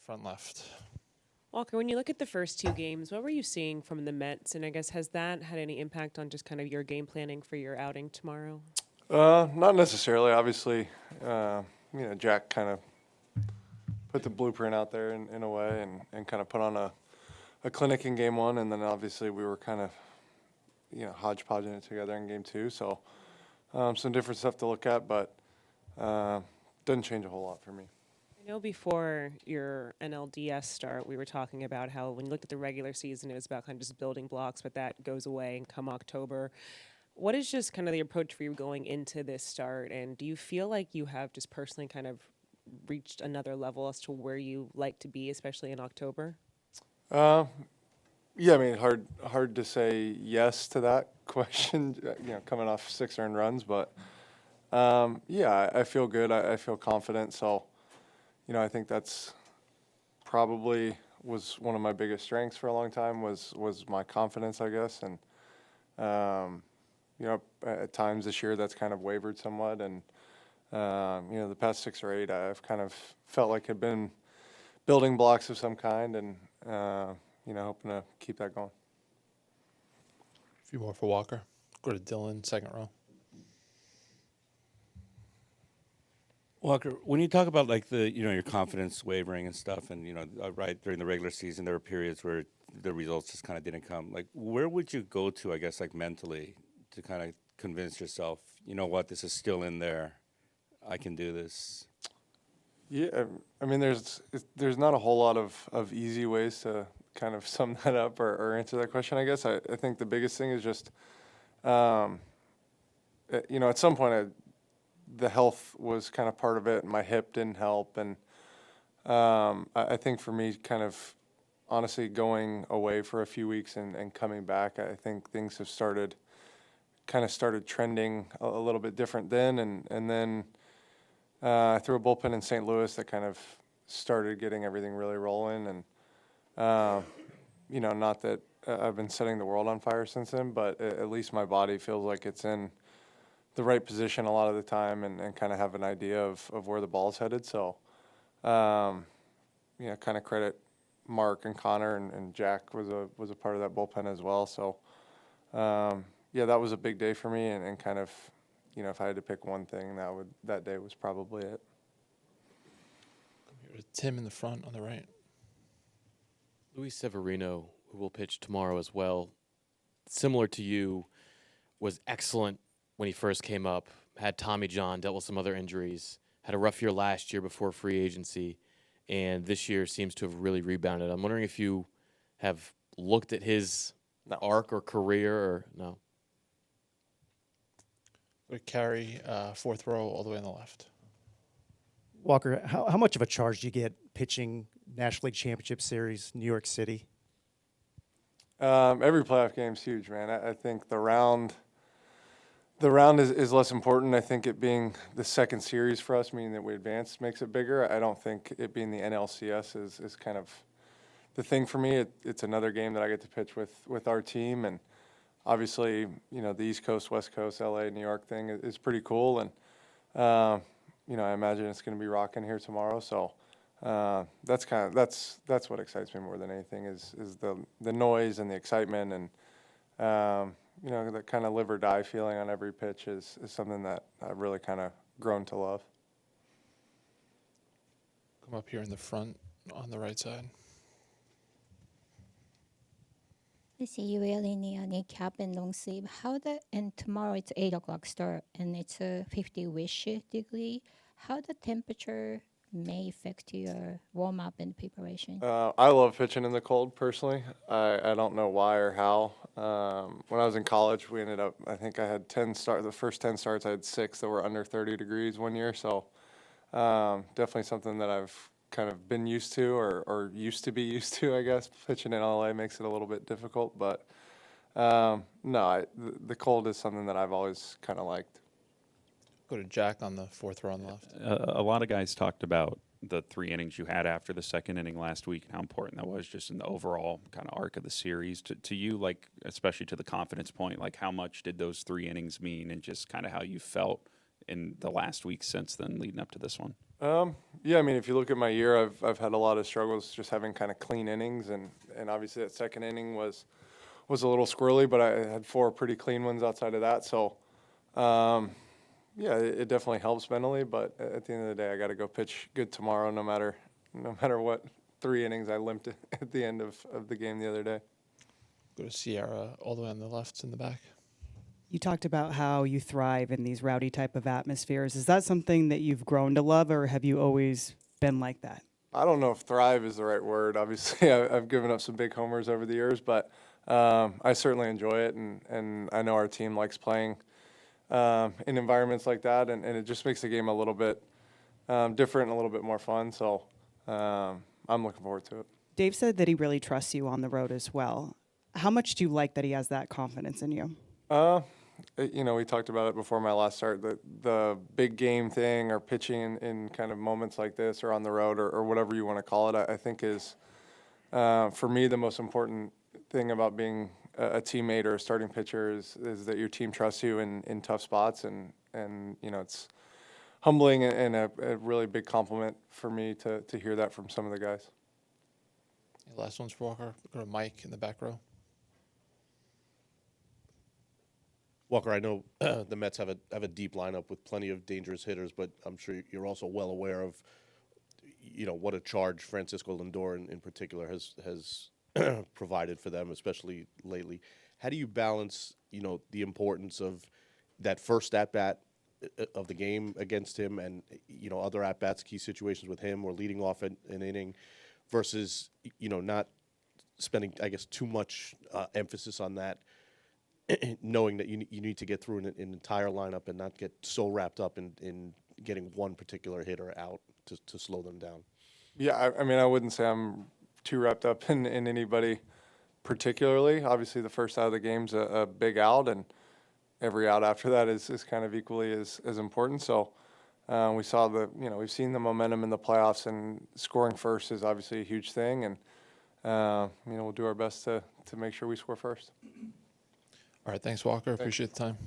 front left. Walker, when you look at the first two games, what were you seeing from the Mets? And I guess has that had any impact on just kind of your game planning for your outing tomorrow? Not necessarily. Obviously, Jack kind of put the blueprint out there in a way and kind of put on a clinic in game one. And then obviously we were kind of, hodgepodging it together in game two. So some different stuff to look at, but doesn't change a whole lot for me. I know before your NLDS start, we were talking about how when you looked at the regular season, it was about kind of just building blocks, but that goes away and come October. What is just kind of the approach for you going into this start? And do you feel like you have just personally kind of reached another level as to where you like to be, especially in October? Yeah, I mean, hard to say yes to that question, coming off 6 earned runs, but I feel good. I feel confident. So, I think that's probably was one of my biggest strengths for a long time was my confidence, I guess. And, at times this year that's kind of wavered somewhat. And, the past 6 or 8, I've kind of felt like had been building blocks of some kind and, hoping to keep that going. A few more for Walker. Go to Dylan, second row. Walker, when you talk about like your confidence wavering and stuff, and right during the regular season there were periods where the results just kind of didn't come. Like, where would you go to, I guess, like mentally, to kind of convince yourself, this is still in there, I can do this? Yeah, I mean, there's not a whole lot of easy ways to kind of sum that up or answer that question. I guess I think the biggest thing is just, at some point the health was kind of part of it, and my hip didn't help. And I think for me, kind of honestly going away for a few weeks and coming back, I think things have started trending a little bit different then. And then I threw a bullpen in St. Louis that kind of started getting everything really rolling. And, not that I've been setting the world on fire since then, but at least my body feels like it's in the right position a lot of the time and kind of have an idea of where the ball's headed. So, kind of credit Mark and Connor and Jack was a part of that bullpen as well. So, that was a big day for me and kind of, if I had to pick one thing, that day was probably it. Come here to Tim in the front on the right. Luis Severino, who will pitch tomorrow as well, similar to you, was excellent when he first came up, had Tommy John, dealt with some other injuries, had a rough year last year before free agency, and this year seems to have really rebounded. I'm wondering if you have looked at his arc or career or no? We carry fourth row all the way on the left. Walker, how much of a charge do you get pitching National League Championship Series, New York City? Every playoff game is huge, man. I think the round is less important. I think it being the second series for us, meaning that we advanced, makes it bigger. I don't think it being the NLCS is kind of the thing for me. It's another game that I get to pitch with our team. And obviously, the East Coast, West Coast, LA, New York thing is pretty cool. And, I imagine it's going to be rocking here tomorrow. So that's what excites me more than anything is the noise and the excitement. And, that kind of live or die feeling on every pitch is something that I've really kind of grown to love. Come up here in the front on the right side. I see you wearing the kneecap and long sleeve. And tomorrow it's 8 o'clock start and it's 50-ish degree. How the temperature may affect your warm-up and preparation? I love pitching in the cold, personally. I don't know why or how. When I was in college, we ended up, I think I had 10 starts. The first 10 starts, I had 6 that were under 30 degrees one year. So definitely something that I've kind of been used to or used to be used to, I guess. Pitching in LA makes it a little bit difficult. But the cold is something that I've always kind of liked. Go to Jack on the fourth row on the left. A lot of guys talked about the 3 innings you had after the second inning last week and how important that was just in the overall kind of arc of the series. To you, like, especially to the confidence point, like how much did those 3 innings mean and just kind of how you felt in the last week since then, leading up to this one? Yeah, I mean, if you look at my year, I've had a lot of struggles just having kind of clean innings, and obviously that second inning was a little squirrely, but I had 4 pretty clean ones outside of that. So, yeah, it definitely helps mentally. But at the end of the day, I got to go pitch good tomorrow, no matter what 3 innings I limped at the end of the game the other day. Go to Sierra all the way on the left in the back. You talked about how you thrive in these rowdy type of atmospheres. Is that something that you've grown to love, or have you always been like that? I don't know if thrive is the right word. Obviously, I've given up some big homers over the years, but I certainly enjoy it, and I know our team likes playing in environments like that, and it just makes the game a little bit different and a little bit more fun. So I'm looking forward to it. Dave said that he really trusts you on the road as well. How much do you like that he has that confidence in you? You know, we talked about it before my last start, the big game thing or pitching in kind of moments like this or on the road or whatever you want to call it, I think is, for me, the most important thing about being a teammate or a starting pitcher is that your team trusts you in tough spots. And you know, it's humbling and a really big compliment for me to hear that from some of the guys. Yeah, last one's for Walker. Go to Mike in the back row. Walker, I know the Mets have a deep lineup with plenty of dangerous hitters, but I'm sure you're also well aware of, you know, what a charge Francisco Lindor in particular has provided for them, especially lately. How do you balance, you know, the importance of that first at bat of the game against him, and you know, other at bats, key situations with him, or leading off an inning, versus, you know, not spending, I guess, too much emphasis on that? Knowing that you need to get through an entire lineup and not get so wrapped up in getting one particular hitter out to slow them down. Yeah, I mean, I wouldn't say I'm too wrapped up in anybody particularly. Obviously, the first out of the game's a big out, and every out after that is kind of equally as important. So we saw we've seen the momentum in the playoffs, and scoring first is obviously a huge thing, and we'll do our best to make sure we score first. All right, thanks, Walker. Appreciate the time.